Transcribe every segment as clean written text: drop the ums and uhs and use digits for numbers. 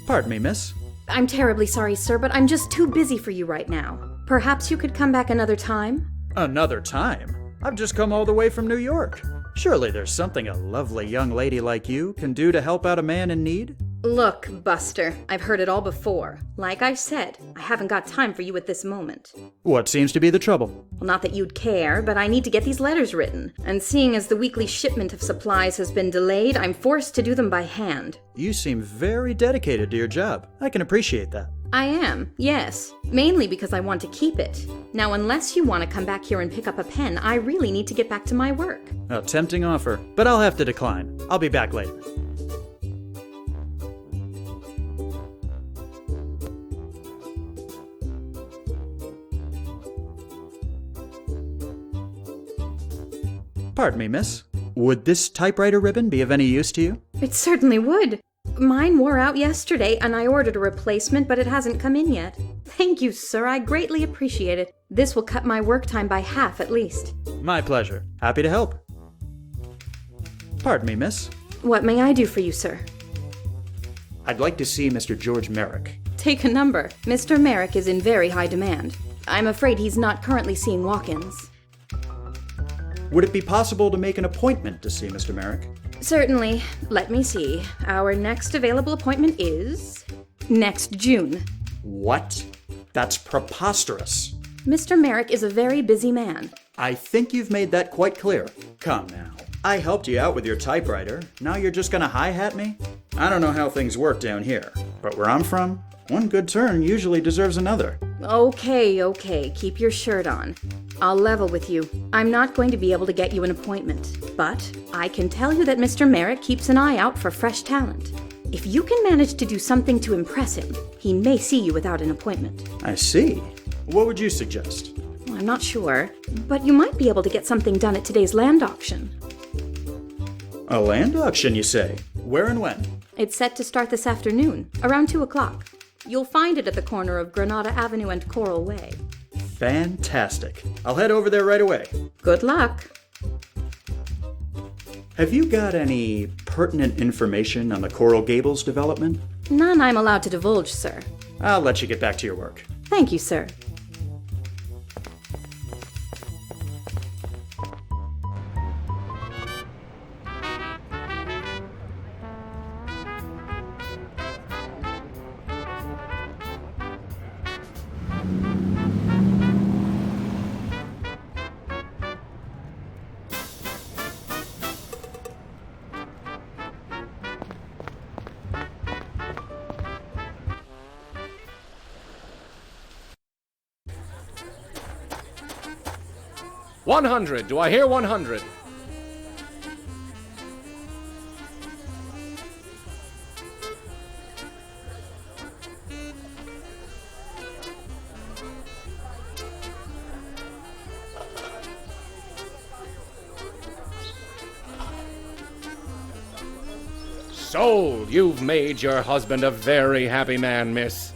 Pardon me, miss. I'm terribly sorry, sir, but I'm just too busy for you right now. Perhaps you could come back another time? Another time? I've just come all the way from New York. Surely there's something a lovely young lady like you can do to help out a man in need? Look, Buster, I've heard it all before. Like I said, I haven't got time for you at this moment. What seems to be the trouble? Well, not that you'd care, but I need to get these letters written. And seeing as the weekly shipment of supplies has been delayed, I'm forced to do them by hand. You seem very dedicated to your job. I can appreciate that. I am, yes. Mainly because I want to keep it. Now, unless you want to come back here and pick up a pen, I really need to get back to my work. A tempting offer, but I'll have to decline. I'll be back later. Pardon me, miss. Would this typewriter ribbon be of any use to you? It certainly would. Mine wore out yesterday, and I ordered a replacement, but it hasn't come in yet. Thank you, sir. I greatly appreciate it. This will cut my work time by half at least. My pleasure. Happy to help. Pardon me, miss. What may I do for you, sir? I'd like to see Mr. George Merrick. Take a number. Mr. Merrick is in very high demand. I'm afraid he's not currently seeing walk-ins. Would it be possible to make an appointment to see Mr. Merrick? Certainly. Let me see. Our next available appointment is next June. What? That's preposterous. Mr. Merrick is a very busy man. I think you've made that quite clear. Come now. I helped you out with your typewriter. Now you're just gonna hi-hat me? I don't know how things work down here, but where I'm from, one good turn usually deserves another. Okay. Keep your shirt on. I'll level with you. I'm not going to be able to get you an appointment, but I can tell you that Mr. Merrick keeps an eye out for fresh talent. If you can manage to do something to impress him, he may see you without an appointment. I see. What would you suggest? Well, I'm not sure, but you might be able to get something done at today's land auction. A land auction, you say? Where and when? It's set to start this afternoon, around 2 o'clock. You'll find it at the corner of Granada Avenue and Coral Way. Fantastic. I'll head over there right away. Good luck. Have you got any pertinent information on the Coral Gables development? None I'm allowed to divulge, sir. I'll let you get back to your work. Thank you, sir. $100. Do I hear 100? Sold. You've made your husband a very happy man, miss.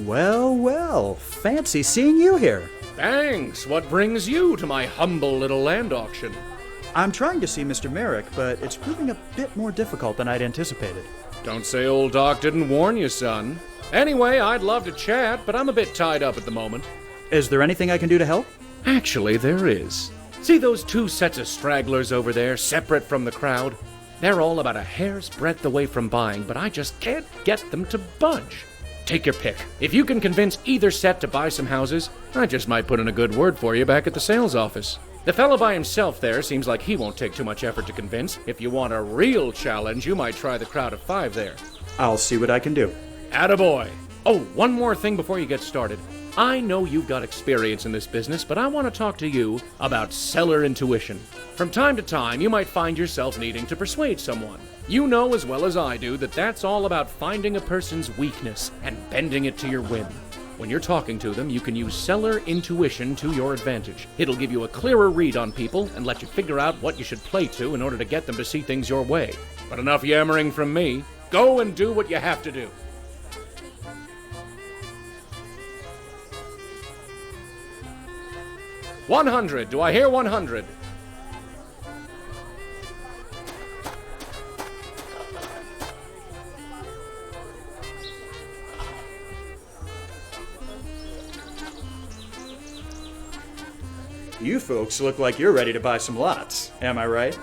Well, fancy seeing you here. Thanks. What brings you to my humble little land auction? I'm trying to see Mr. Merrick, but it's proving a bit more difficult than I'd anticipated. Don't say old Doc didn't warn you, son. Anyway, I'd love to chat, but I'm a bit tied up at the moment. Is there anything I can do to help? Actually, there is. See those 2 sets of stragglers over there, separate from the crowd? They're all about a hair's breadth away from buying, but I just can't get them to budge. Take your pick. If you can convince either set to buy some houses, I just might put in a good word for you back at the sales office. The fellow by himself there seems like he won't take too much effort to convince. If you want a real challenge, you might try the crowd of 5 there. I'll see what I can do. Attaboy. Oh, one more thing before you get started. I know you've got experience in this business, but I want to talk to you about seller intuition. From time to time, you might find yourself needing to persuade someone. You know as well as I do that that's all about finding a person's weakness and bending it to your whim. When you're talking to them, you can use seller intuition to your advantage. It'll give you a clearer read on people and let you figure out what you should play to in order to get them to see things your way. But enough yammering from me. Go and do what you have to do. $100. Do I hear 100? You folks look like you're ready to buy some lots. Am I right?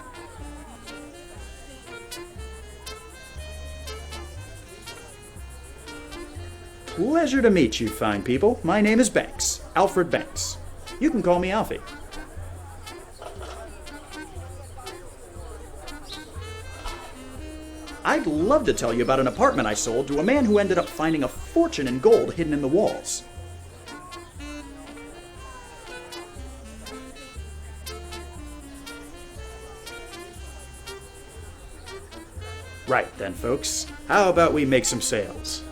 Pleasure to meet you, fine people. My name is Banks. Alfred Banks. You can call me Alfie. I'd love to tell you about an apartment I sold to a man who ended up finding a fortune in gold hidden in the walls. Right then, folks. How about we make some sales?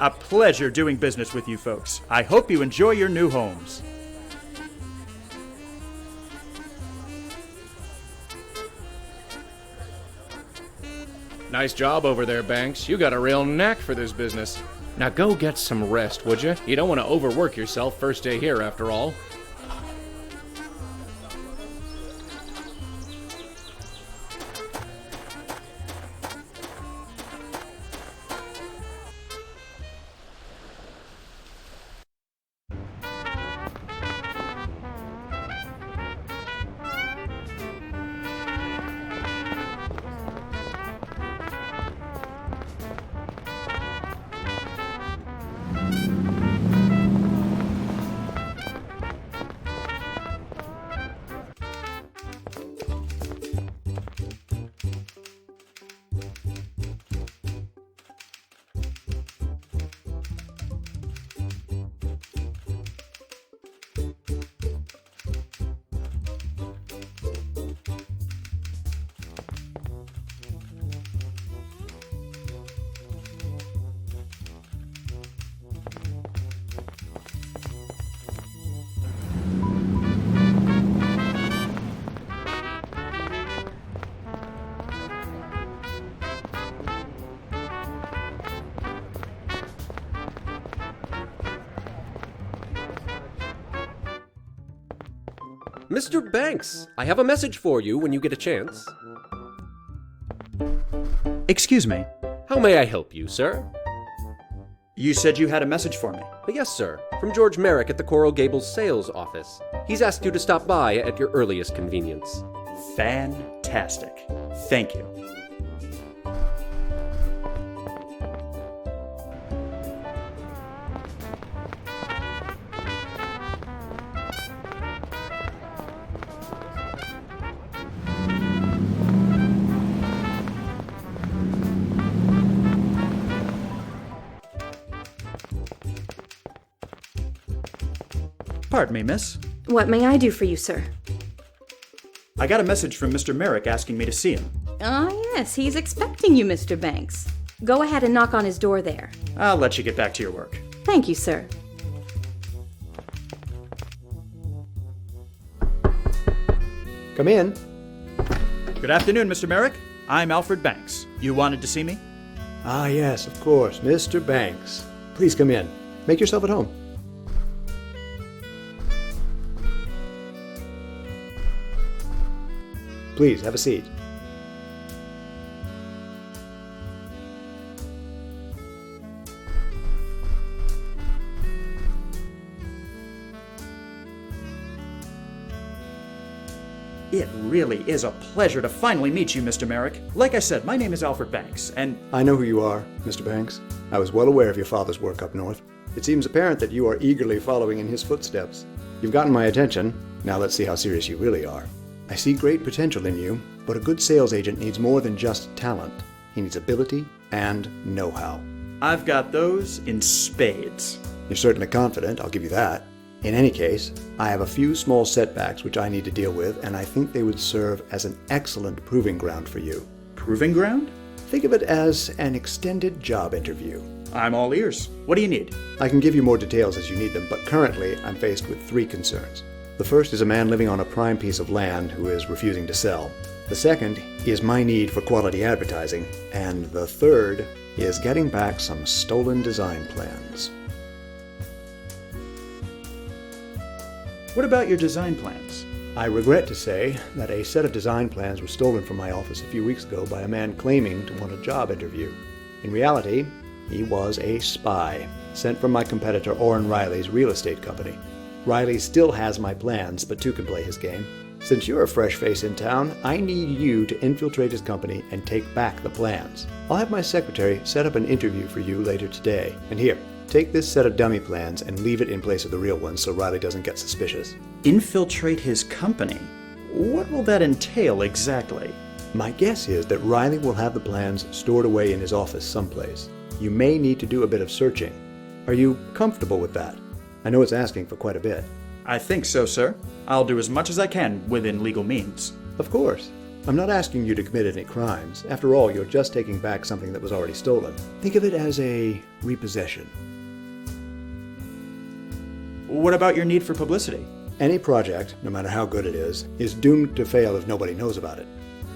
A pleasure doing business with you folks. I hope you enjoy your new homes. Nice job over there, Banks. You got a real knack for this business. Now go get some rest, would you? You don't want to overwork yourself first day here, after all. Mr. Banks, I have a message for you when you get a chance. Excuse me. How may I help you, sir? You said you had a message for me. Yes, sir. From George Merrick at the Coral Gables sales office. He's asked you to stop by at your earliest convenience. Fantastic. Thank you. Pardon me, miss. What may I do for you, sir? I got a message from Mr. Merrick asking me to see him. Ah, yes, he's expecting you, Mr. Banks. Go ahead and knock on his door there. I'll let you get back to your work. Thank you, sir. Come in. Good afternoon, Mr. Merrick. I'm Alfred Banks. You wanted to see me? Ah, yes, of course, Mr. Banks. Please come in. Make yourself at home. Please, have a seat. It really is a pleasure to finally meet you, Mr. Merrick. Like I said, my name is Alfred Banks, and I know who you are, Mr. Banks. I was well aware of your father's work up north. It seems apparent that you are eagerly following in his footsteps. You've gotten my attention. Now let's see how serious you really are. I see great potential in you, but a good sales agent needs more than just talent. He needs ability and know-how. I've got those in spades. You're certainly confident, I'll give you that. In any case, I have a few small setbacks which I need to deal with, and I think they would serve as an excellent proving ground for you. Proving ground? Think of it as an extended job interview. I'm all ears. What do you need? I can give you more details as you need them, but currently I'm faced with 3 concerns. The first is a man living on a prime piece of land who is refusing to sell. The second is my need for quality advertising. And the third is getting back some stolen design plans. What about your design plans? I regret to say that a set of design plans was stolen from my office a few weeks ago by a man claiming to want a job interview. In reality, he was a spy, sent from my competitor Orrin Riley's real estate company. Riley still has my plans, but 2 can play his game. Since you're a fresh face in town, I need you to infiltrate his company and take back the plans. I'll have my secretary set up an interview for you later today. And here, take this set of dummy plans and leave it in place of the real ones so Riley doesn't get suspicious. Infiltrate his company? What will that entail exactly? My guess is that Riley will have the plans stored away in his office someplace. You may need to do a bit of searching. Are you comfortable with that? I know it's asking for quite a bit. I think so, sir. I'll do as much as I can within legal means. Of course. I'm not asking you to commit any crimes. After all, you're just taking back something that was already stolen. Think of it as a repossession. What about your need for publicity? Any project, no matter how good it is doomed to fail if nobody knows about it.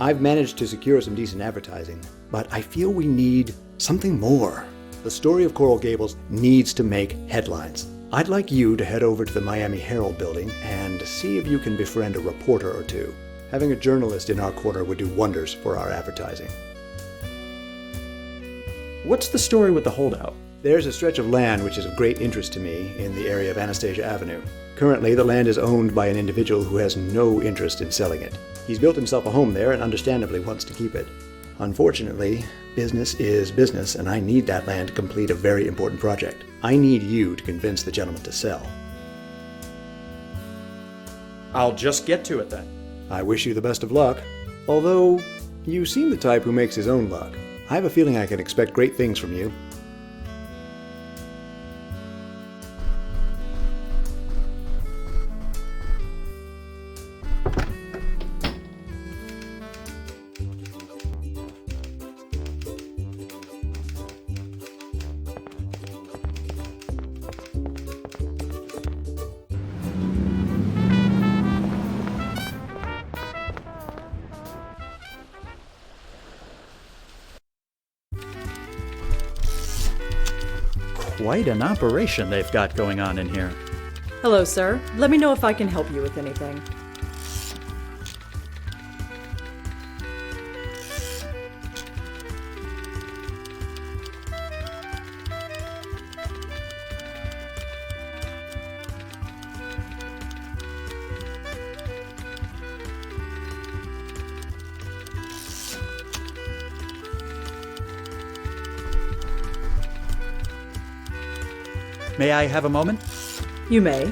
I've managed to secure some decent advertising, but I feel we need something more. The story of Coral Gables needs to make headlines. I'd like you to head over to the Miami Herald building and see if you can befriend a reporter or two. Having a journalist in our corner would do wonders for our advertising. What's the story with the holdout? There's a stretch of land which is of great interest to me in the area of Anastasia Avenue. Currently, the land is owned by an individual who has no interest in selling it. He's built himself a home there and understandably wants to keep it. Unfortunately, business is business, and I need that land to complete a very important project. I need you to convince the gentleman to sell. I'll just get to it then. I wish you the best of luck. Although, you seem the type who makes his own luck. I have a feeling I can expect great things from you. Quite an operation they've got going on in here. Hello, sir. Let me know if I can help you with anything. May I have a moment? You may.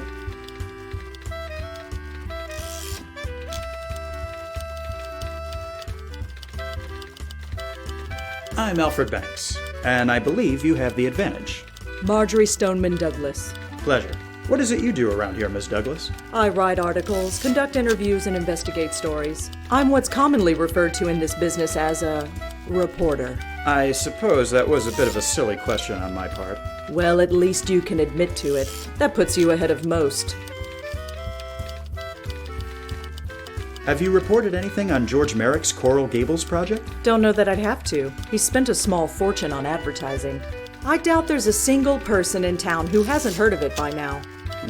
I'm Alfred Banks, and I believe you have the advantage. Marjorie Stoneman Douglas. Pleasure. What is it you do around here, Miss Douglas? I write articles, conduct interviews, and investigate stories. I'm what's commonly referred to in this business as a reporter. I suppose that was a bit of a silly question on my part. Well, at least you can admit to it. That puts you ahead of most. Have you reported anything on George Merrick's Coral Gables project? Don't know that I'd have to. He spent a small fortune on advertising. I doubt there's a single person in town who hasn't heard of it by now.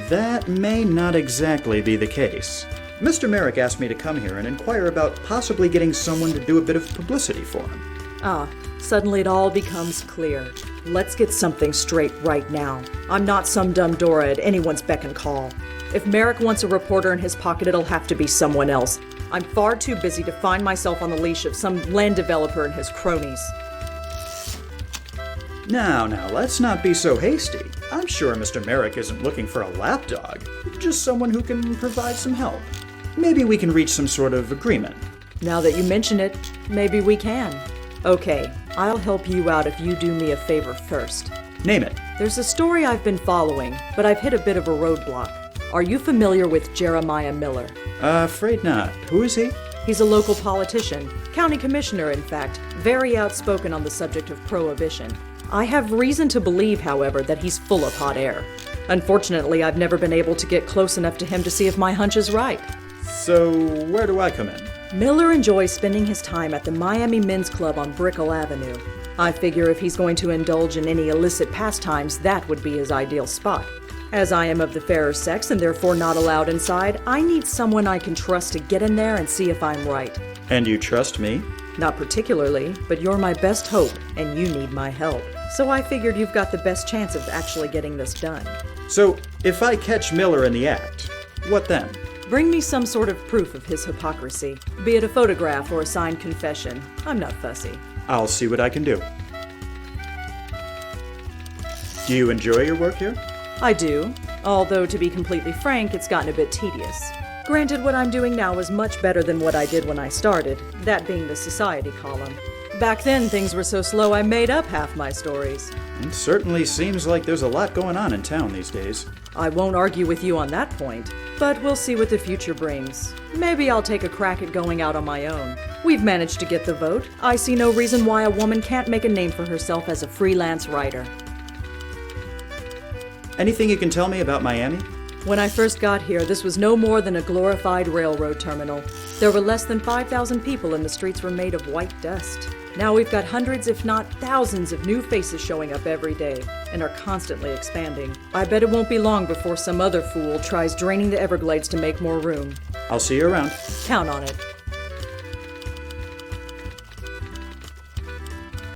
That may not exactly be the case. Mr. Merrick asked me to come here and inquire about possibly getting someone to do a bit of publicity for him. Ah, suddenly it all becomes clear. Let's get something straight right now. I'm not some dumb Dora at anyone's beck and call. If Merrick wants a reporter in his pocket, it'll have to be someone else. I'm far too busy to find myself on the leash of some land developer and his cronies. Now, let's not be so hasty. I'm sure Mr. Merrick isn't looking for a lapdog, just someone who can provide some help. Maybe we can reach some sort of agreement. Now that you mention it, maybe we can. Okay, I'll help you out if you do me a favor first. Name it. There's a story I've been following, but I've hit a bit of a roadblock. Are you familiar with Jeremiah Miller? Afraid not. Who is he? He's a local politician, county commissioner in fact, very outspoken on the subject of prohibition. I have reason to believe, however, that he's full of hot air. Unfortunately, I've never been able to get close enough to him to see if my hunch is right. So, where do I come in? Miller enjoys spending his time at the Miami Men's Club on Brickell Avenue. I figure if he's going to indulge in any illicit pastimes, that would be his ideal spot. As I am of the fairer sex and therefore not allowed inside, I need someone I can trust to get in there and see if I'm right. And you trust me? Not particularly, but you're my best hope, and you need my help. So I figured you've got the best chance of actually getting this done. So, if I catch Miller in the act, what then? Bring me some sort of proof of his hypocrisy, be it a photograph or a signed confession. I'm not fussy. I'll see what I can do. Do you enjoy your work here? I do, although to be completely frank, it's gotten a bit tedious. Granted, what I'm doing now is much better than what I did when I started, that being the society column. Back then, things were so slow I made up half my stories. It certainly seems like there's a lot going on in town these days. I won't argue with you on that point, but we'll see what the future brings. Maybe I'll take a crack at going out on my own. We've managed to get the vote. I see no reason why a woman can't make a name for herself as a freelance writer. Anything you can tell me about Miami? When I first got here, this was no more than a glorified railroad terminal. There were less than 5,000 people and the streets were made of white dust. Now we've got hundreds, if not thousands, of new faces showing up every day and are constantly expanding. I bet it won't be long before some other fool tries draining the Everglades to make more room. I'll see you around. Count on it.